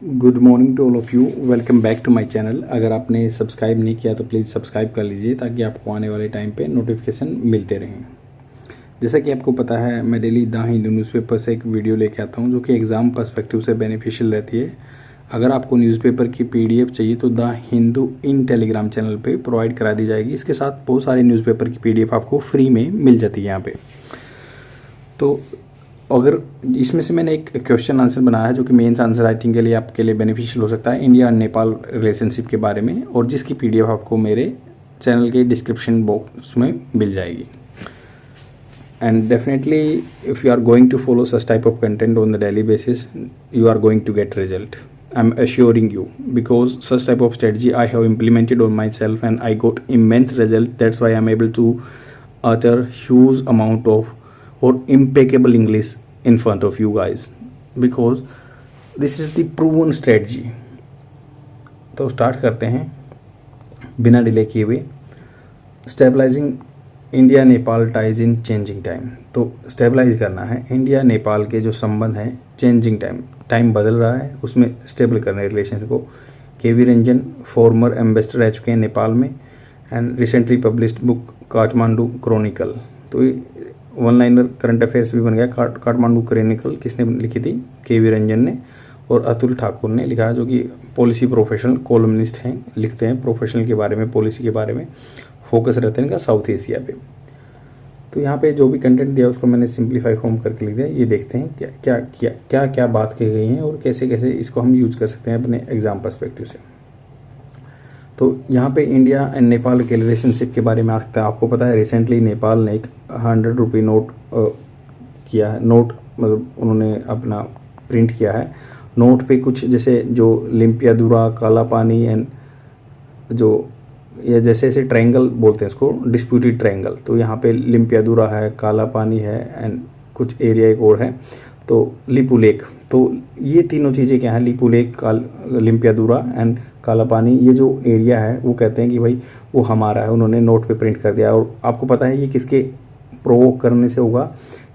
Good morning to all of you. Welcome back to my channel. अगर आपने subscribe नहीं किया तो प्लीज़ सब्सक्राइब कर लीजिए ताकि आपको आने वाले टाइम पे नोटिफिकेशन मिलते रहें। जैसा कि आपको पता है, मैं डेली द हिंदू न्यूज़पेपर से एक वीडियो लेके आता हूं जो कि एग्ज़ाम पर्सपेक्टिव से बेनिफिशियल रहती है। अगर आपको न्यूज़पेपर की PDF चाहिए तो the Hindu in Telegram channel पर प्रोवाइड करा दी जाएगी। इसके साथ बहुत सारे न्यूज़पेपर की PDF आपको फ्री में मिल जाती है यहाँ पर। तो अगर इसमें से मैंने एक क्वेश्चन आंसर बनाया है जो कि मेंस आंसर राइटिंग के लिए आपके लिए बेनिफिशियल हो सकता है, इंडिया और नेपाल रिलेशनशिप के बारे में, और जिसकी PDF आपको मेरे चैनल के डिस्क्रिप्शन बॉक्स में मिल जाएगी। And definitely if you are going to follow such type of content on the daily basis, you are going to get result. I am assuring you, because such type of strategy I have implemented on myself and I got immense result. That's why I'm able to utter huge amount of or impeccable English in front of you guys, because this is the proven strategy. तो start करते हैं बिना delay किए हुए। Stabilising India Nepal ties in changing time. तो stabilise करना है India Nepal के जो संबंध हैं चेंजिंग टाइम बदल रहा है, उसमें स्टेबल करना है रिलेशन को। KV रंजन फॉर्मर एम्बेसडर रह चुके हैं नेपाल में and recently published book Kathmandu Chronicle. तो वन लाइनर करंट अफेयर्स भी बन गया। काठमांडू क्रॉनिकल किसने लिखी थी? KV रंजन ने। और अतुल ठाकुर ने लिखा है, जो कि पॉलिसी प्रोफेशनल कॉलमनिस्ट हैं, लिखते हैं प्रोफेशनल के बारे में, पॉलिसी के बारे में, फोकस रहता है इनका साउथ एशिया पे। तो यहाँ पे जो भी कंटेंट दिया उसको मैंने सिंप्लीफाई फॉर्म करके लिख दिया। ये देखते हैं क्या क्या बात की गई है और कैसे कैसे इसको हम यूज कर सकते हैं अपने एग्जाम पर्सपेक्टिव से। तो यहाँ पे इंडिया एंड नेपाल के रिलेशनशिप के बारे में आ सकता है। आपको पता है रिसेंटली नेपाल ने एक 100 रुपये नोट किया है। नोट मतलब उन्होंने अपना प्रिंट किया है। नोट पे कुछ जैसे जो लिम्पियादुरा, काला पानी एंड जो या जैसे ऐसे ट्रायंगल बोलते हैं इसको, डिस्प्यूटेड ट्रायंगल। तो यहाँ पे लिम्पियादुरा है, काला पानी है एंड कुछ एरिया एक और है, तो लिपू लेक। तो ये तीनों चीज़ें क्या हैं? लिपू लेक, लिम्पियादुरा एंड काला पानी, ये जो एरिया है वो कहते हैं कि भाई वो हमारा है। उन्होंने नोट पे प्रिंट कर दिया। और आपको पता है ये किसके प्रोवोक करने से होगा?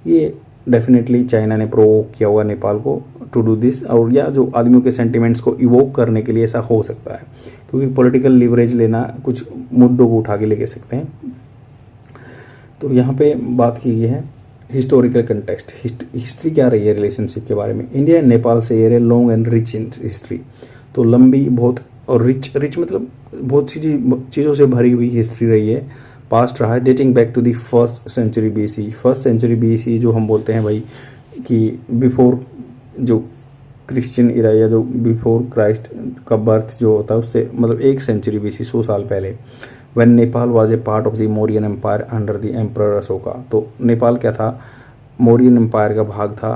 ये डेफिनेटली चाइना ने प्रोवोक किया होगा नेपाल को टू डू दिस, और या जो आदमियों के सेंटिमेंट्स को इवोक करने के लिए ऐसा हो सकता है, क्योंकि पॉलिटिकल लिवरेज लेना, कुछ मुद्दों को उठा के लेके सकते हैं। तो यहाँ पे बात की गई है हिस्टोरिकल कंटेक्स्ट। हिस्ट्री क्या रही है रिलेशनशिप के बारे में? इंडिया एंड नेपाल से a long and rich in history. तो लंबी बहुत और रिच मतलब बहुत सी चीज़ों से भरी हुई हिस्ट्री रही है, पास्ट रहा है, dating back to the first century BC। First century BC जो हम बोलते हैं भाई कि बिफोर जो क्रिश्चियन इरा या जो बिफोर क्राइस्ट का बर्थ जो होता है उससे मतलब 1 सेंचुरी BC, 100 साल पहले। When Nepal was a part of the Mauryan empire under the emperor Ashoka. तो नेपाल क्या था? मौर्यन एम्पायर का भाग था।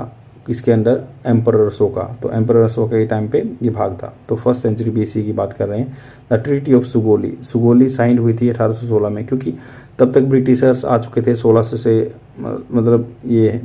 किसके अंडर? एम्परर अशोका। तो एम्परर अशोका के टाइम पे ये भाग था। तो फर्स्ट सेंचुरी BC की बात कर रहे हैं। The treaty of Sugauli signed हुई थी 1816 में, क्योंकि तब तक ब्रिटिशर्स आ चुके थे 1600 से, मतलब ये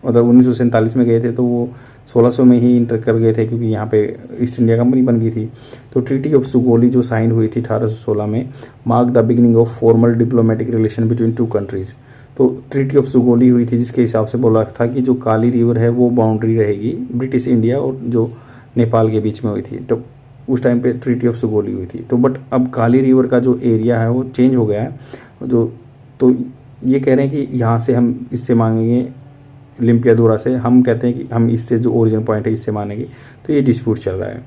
मतलब 1947 में गए थे, तो वो 1600 में ही इंटर कर गए थे, क्योंकि यहाँ पे ईस्ट इंडिया कंपनी बन गई थी। तो ट्रीटी ऑफ सुगोली जो साइन हुई थी 1816 में, mark the beginning of formal diplomatic relation between 2 countries. तो ट्रीटी ऑफ सुगोली हुई थी जिसके हिसाब से बोला था कि जो काली रिवर है वो बाउंड्री रहेगी ब्रिटिश इंडिया और जो नेपाल के बीच में हुई थी। तो उस टाइम पे ट्रीटी ऑफ सुगोली हुई थी। तो बट अब काली रिवर का जो एरिया है वो चेंज हो गया है। तो ये कह रहे हैं कि यहाँ से हम इससे मांगेंगे, लिम्पियादुरा से हम कहते हैं कि हम इससे जो ओरिजिन पॉइंट है इससे मानेंगे। तो ये डिस्प्यूट चल रहा है।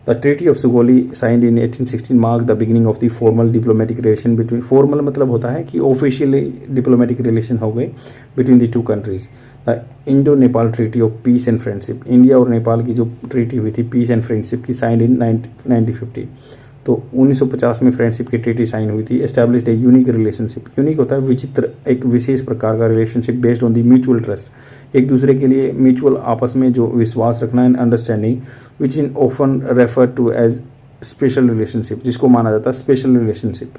The treaty of Sugauli signed in 1816 mark the beginning of the formal diplomatic relation between. Formal मतलब होता है कि ऑफिशियली डिप्लोमेटिक रिलेशन हो गए between the 2 countries. The Indo Nepal treaty of peace and friendship. India और नेपाल की जो ट्रीटी हुई थी पीस एंड फ्रेंडशिप की, साइंड इन 1950। तो 1950 में फ्रेंडशिप की ट्रीटी साइन हुई थी। Established a unique relationship. Unique होता है विचित्र, एक विशेष प्रकार का relationship based on the mutual trust. एक दूसरे के लिए म्यूचुअल आपस में जो विश्वास रखना and understanding, which in often refer to as special relationship, जिसको माना जाता है special relationship.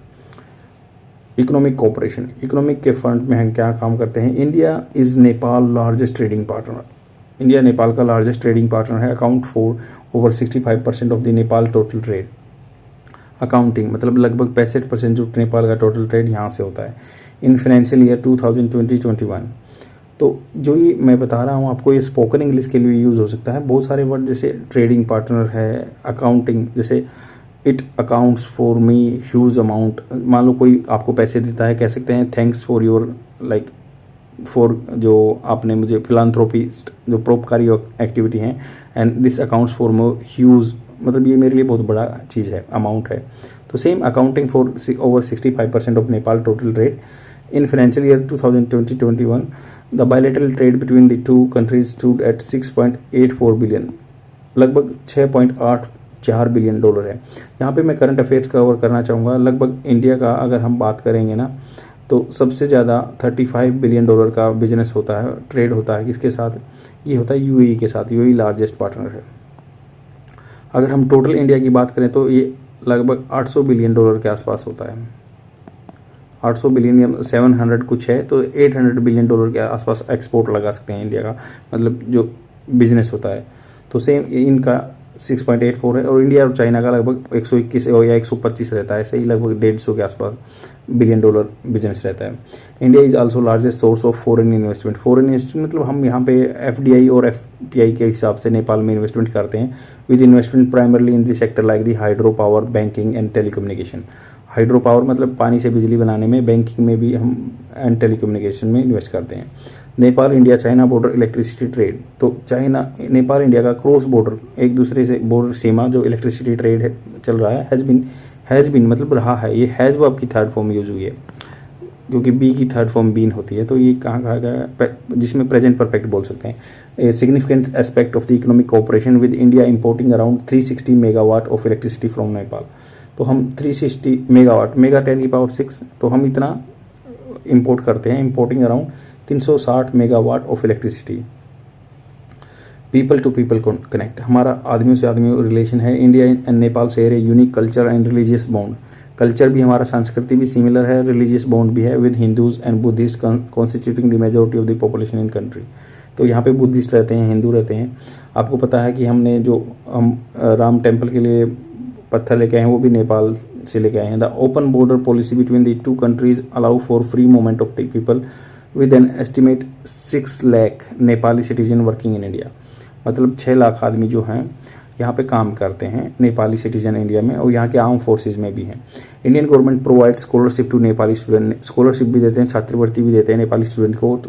Economic cooperation. Economic के फ्रंट में हम क्या काम करते हैं? India is Nepal largest trading partner. India Nepal का लार्जेस्ट ट्रेडिंग पार्टनर है। Account for over 65% of the Nepal total trade. Accounting मतलब लगभग 65% जो नेपाल का टोटल ट्रेड यहाँ से होता है। In financial year 2020-21। तो जो ये मैं बता रहा हूँ आपको, ये स्पोकन इंग्लिश के लिए यूज़ हो सकता है। बहुत सारे वर्ड जैसे ट्रेडिंग पार्टनर है, अकाउंटिंग, जैसे it accounts for me huge amount. मान लो कोई आपको पैसे देता है, कह सकते हैं thanks for your like for जो आपने मुझे फिलांथ्रोपिस्ट जो परोपकारी एक्टिविटी हैं, and this accounts for more huge, मतलब ये मेरे लिए बहुत बड़ा चीज़ है, अमाउंट है। तो same accounting for over 65% of Nepal total trade in financial year 2020-21 the bilateral trade between the two countries stood at 6.84 billion, लगभग 6.84 बिलियन डॉलर है। यहाँ पे मैं करंट अफेयर्स कवर करना चाहूँगा। लगभग इंडिया का अगर हम बात करेंगे ना, तो सबसे ज़्यादा 35 बिलियन डॉलर का बिजनेस होता है, ट्रेड होता है किसके साथ, ये होता है यूएई के साथ। यूएई लार्जेस्ट पार्टनर है। अगर हम टोटल इंडिया की बात करें तो ये लगभग 800 बिलियन डॉलर के आसपास होता है। 800 बिलियन या 700 कुछ है, तो 800 बिलियन डॉलर के आसपास एक्सपोर्ट लगा सकते हैं इंडिया का, मतलब जो बिजनेस होता है। तो सेम इनका 6.84 है, और इंडिया और चाइना का लगभग 121 या 125 रहता है, ऐसे ही लगभग 150 के आसपास बिलियन डॉलर बिजनेस रहता है। India is also largest source of foreign investment. Foreign investment मतलब हम यहाँ पे एफडीआई और एफपीआई के हिसाब से नेपाल में इन्वेस्टमेंट करते हैं, with investment primarily in the sector like the hydro power, banking and telecommunication. Hydro power मतलब पानी से बिजली बनाने में, बैंकिंग में भी हम, एंड टेलीकम्युनिकेशन में इन्वेस्ट करते हैं। Nepal India China border electricity trade, तो चाइना नेपाल इंडिया का क्रॉस बॉर्डर, एक दूसरे से बॉर्डर सीमा जो इलेक्ट्रिसिटी ट्रेड है चल रहा है, हैज़ बिन मतलब रहा है, ये हैज़ वर्ब की थर्ड फॉर्म यूज हुई है, क्योंकि बी की थर्ड फॉर्म बीन होती है, तो ये कहाँ कहा गया, जिसमें प्रेजेंट परफेक्ट बोल सकते हैं। A significant aspect of the economic cooperation with India importing around 360 megawatt of electricity from Nepal. तो हम 360 मेगावाट, मेगा 10⁶, तो हम इतना इंपोर्ट करते हैं, importing around 360 megawatt of electricity. People to people connect, हमारा आदमियों से आदमियों रिलेशन है। India and Nepal share a unique culture and religious bond. Culture भी हमारा, संस्कृति भी सिमिलर है, रिलीजियस बॉन्ड भी है, with Hindus and Buddhist constituting the majority of the population in country. तो यहाँ पे बुद्धिस्ट रहते हैं, हिंदू रहते हैं। आपको पता है कि हमने जो हम राम टेम्पल के लिए पत्थर लेके आए हैं, वो भी नेपाल से लेके आए हैं। The open border policy between the two countries allow for free movement of people with an estimate 6 lakh Nepali citizen working in India. मतलब 6 लाख आदमी जो हैं यहाँ पे काम करते हैं, नेपाली सिटीजन इंडिया में, और यहाँ के आर्म फोर्सेज में भी हैं। Indian government provide scholarship to Nepali student, scholarship भी देते हैं, छात्रवृत्ति भी देते हैं नेपाली स्टूडेंट को,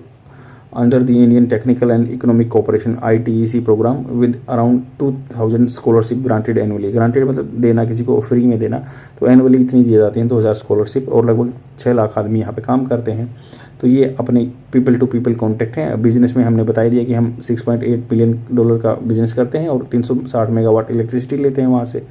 under the Indian technical and economic cooperation ITEC programme with around 2000 scholarship granted annually. Granted मतलब देना, किसी को फ्री में देना, तो एनुअली इतनी दी जाती हैं 2000 स्कॉलरशिप, और लगभग 6 लाख आदमी यहाँ पे काम करते हैं। तो ये अपने पीपल टू पीपल कॉन्टेक्ट हैं। बिजनेस में हमने बता दिया कि हम 6.8 बिलियन डॉलर का बिजनेस करते हैं और 360 मेगावाट इलेक्ट्रिसिटी लेते हैं वहाँ से,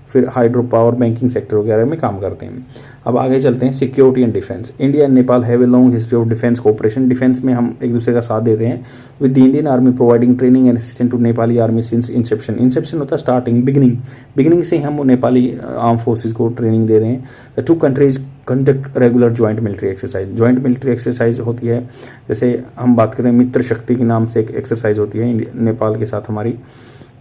फिर हाइड्रो पावर, बैंकिंग सेक्टर वगैरह में काम करते हैं। अब आगे चलते हैं, security and defence. India and Nepal have a long history of defence cooperation. Defence में हम एक दूसरे का साथ देते हैं, with the Indian army providing training and assistant to Nepali army since inception. Inception होता है स्टार्टिंग, बिगिनिंग से हम नेपाली आर्म फोर्सेज को ट्रेनिंग दे रहे हैं। The two countries conduct regular joint military exercise. Joint military exercise होती है, जैसे हम बात करें मित्र शक्ति के नाम से एक एक्सरसाइज होती है नेपाल के साथ हमारी,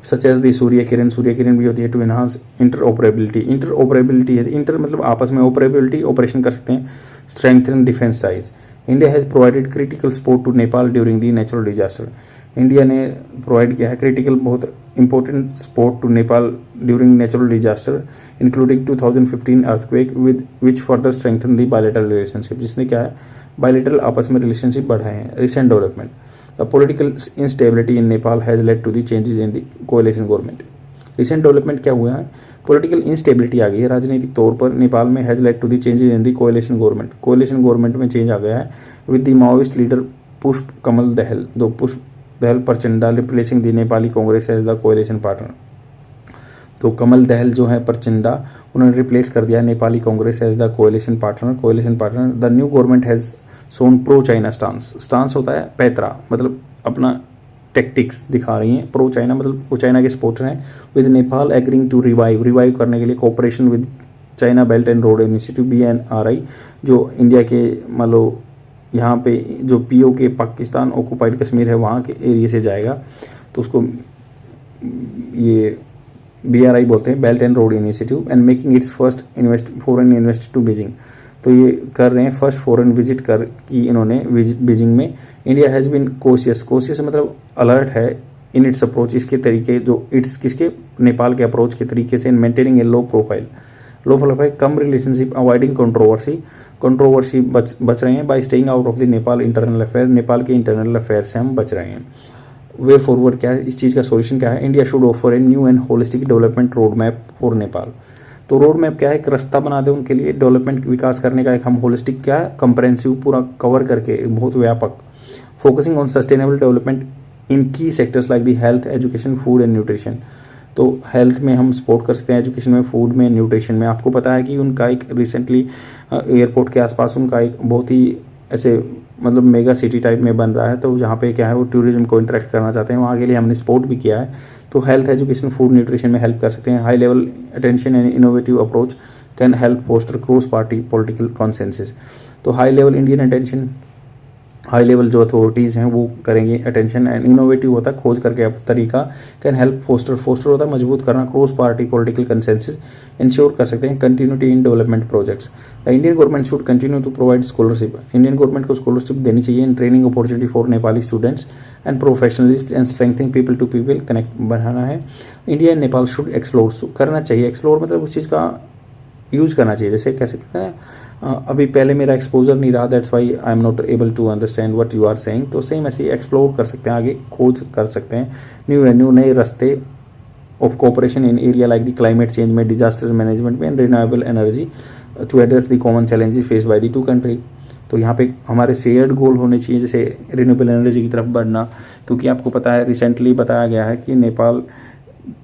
such as the Surya Kiran भी होती है, टू एनहांस इंटरऑपरेबिलिटी है, इंटर मतलब आपस में, ऑपरेबिलिटी ऑपरेशन कर सकते हैं, strengthen defence size. India has provided critical support to Nepal during the natural disaster. India ने प्रोवाइड किया है क्रिटिकल, बहुत important support to Nepal during natural disaster, including 2015 earthquake with which further strengthen the bilateral relationship, जिसने क्या है bilateral आपस में relationship बढ़ाए हैं। Recent development, the political instability in Nepal has led to the changes in the coalition government. Recent development क्या हुआ है, पॉलिटिकल इंस्टेबिलिटी आ गई है राजनीतिक तौर पर नेपाल में, has led to the changes in the coalition government. Coalition government में चेंज आ गया है, विद द माओइस्ट लीडर पुष्प कमल दहल, दो Pushpa Dahal Prachanda replacing the Nepali Congress as the coalition partner. तो कमल दहल जो है प्रचंडा, उन्होंने रिप्लेस कर दिया Nepali Congress as the coalition partner. The new government has shown pro China stance होता है पैतरा, मतलब अपना टेक्टिक्स दिखा रही हैं। प्रो चाइना मतलब वो चाइना के सपोर्टर हैं। With Nepal agreeing to revive करने के लिए cooperation with China belt and road initiative BNRI, जो इंडिया के मान लो यहाँ पे जो POK पाकिस्तान ऑक्यूपाइड कश्मीर है वहाँ के एरिया से जाएगा, तो उसको ये BRI बोलते हैं, belt and road initiative, and making its first foreign invest to Beijing. तो ये कर रहे हैं फर्स्ट फॉरेन विजिट कर की इन्होंने बीजिंग में। इंडिया हैज़ बीन कोशियस मतलब अलर्ट है इन इट्स अप्रोच, इसके तरीके जो इट्स किसके नेपाल के अप्रोच के तरीके से, in maintaining A low profile come relationship, avoiding controversy बच रहे हैं, bye staying out of the Nepal internal affair, Nepal के इंटरनल अफेयर से हम बच रहे हैं। वे फॉरवर्ड क्या है, इस चीज़ का सॉल्यूशन क्या है, India should offer a new and holistic development road map for Nepal. तो रोड मैप क्या है, एक रास्ता बना दे उनके लिए डेवलपमेंट विकास करने का, एक हम होलिस्टिक क्या है, कंप्रेहेंसिव पूरा कवर करके बहुत व्यापक, focusing on sustainable development in key sectors like the health, education, food and nutrition. तो हेल्थ में हम सपोर्ट कर सकते हैं, एजुकेशन में, फूड में, न्यूट्रिशन में। आपको पता है कि उनका एक रिसेंटली एयरपोर्ट के आसपास उनका एक बहुत ही ऐसे मतलब मेगा सिटी टाइप में बन रहा है, तो जहाँ पे क्या है वो टूरिज्म को इंटरेक्ट करना चाहते हैं, वहाँ के लिए हमने सपोर्ट भी किया है। तो हेल्थ, एजुकेशन, फूड, न्यूट्रिशन में हेल्प कर सकते हैं। High level attention and innovative approach can help foster cross party political consensus. तो high level Indian attention, high level जो अथॉरिटीज़ हैं वो करेंगे अटेंशन, एंड इनोवेटिव होता है खोज करके अब तरीका, कैन हेल्प फोस्टर होता है मजबूत करना, cross party political consensus ensure कर सकते हैं, continuity in development projects. The Indian government should continue to provide scholarship, Indian government को स्कॉलरशिप देनी चाहिए in training opportunity for Nepali students and professionalist and strengthening people to people connect बढ़ाना है। India and Nepal should explore, करना चाहिए explore मतलब उस चीज़ का यूज़ करना चाहिए। जैसे कह सकते हैं अभी पहले मेरा एक्सपोजर नहीं रहा, that's why I am not able to understand what you are saying. तो सेम ऐसे ही एक्सप्लोर कर सकते हैं, आगे खोज कर सकते हैं न्यू नए रास्ते of cooperation in area like the climate change में, डिजास्टर मैनेजमेंट में, and renewable energy to address the common challenges face by the two country. तो यहाँ पे हमारे शेयर्ड गोल होने चाहिए, जैसे रिन्यूएबल एनर्जी की तरफ बढ़ना, क्योंकि आपको पता है रिसेंटली बताया गया है कि नेपाल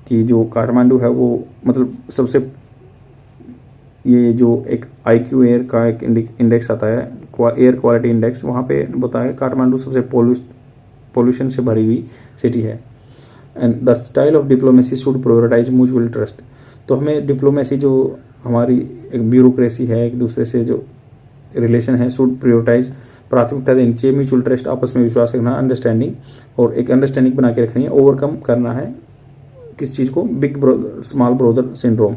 की जो काठमांडू है वो मतलब सबसे, ये जो एक IQ एयर का एक इंडेक्स आता है, एयर क्वालिटी इंडेक्स, वहाँ पे बताया है काठमांडू सबसे पोल्यूशन से भरी हुई सिटी है। And the style of diplomacy should prioritise mutual trust. तो हमें डिप्लोमेसी जो हमारी एक ब्यूरोक्रेसी है, एक दूसरे से जो रिलेशन है, शुड प्रायोरिटाइज, प्राथमिकता देनी चाहिए, म्यूचुअल ट्रस्ट, आपस में विश्वास रखना, अंडरस्टैंडिंग, और एक अंडरस्टैंडिंग बना के रखनी है, ओवरकम करना है किस चीज़ को, big brother small brother syndrome.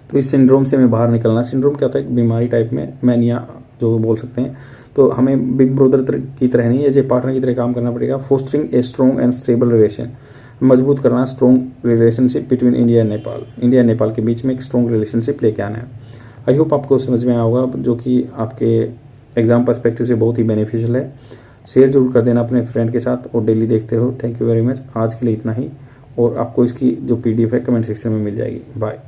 तो इस सिंड्रोम से हमें बाहर निकलना। सिंड्रोम क्या होता है, एक बीमारी टाइप में, मैनिया जो बोल सकते हैं। तो हमें बिग ब्रदर की तरह नहीं, एज ए पार्टनर की तरह काम करना पड़ेगा। Fostering a strong and stable relation, मजबूत करना strong relationship between India and Nepal, India and Nepal के बीच में एक स्ट्रॉन्ग रिलेशनशिप लेके आना है। आई होप आपको समझ में आया होगा, जो कि आपके एग्जाम पर्सपेक्टिव से बहुत ही बेनिफिशियल है। शेयर जरूर कर देना अपने फ्रेंड के साथ और डेली देखते रहो। Thank you very much. आज के लिए इतना ही, और आपको इसकी जो PDF है कमेंट सेक्शन में मिल जाएगी। बाय।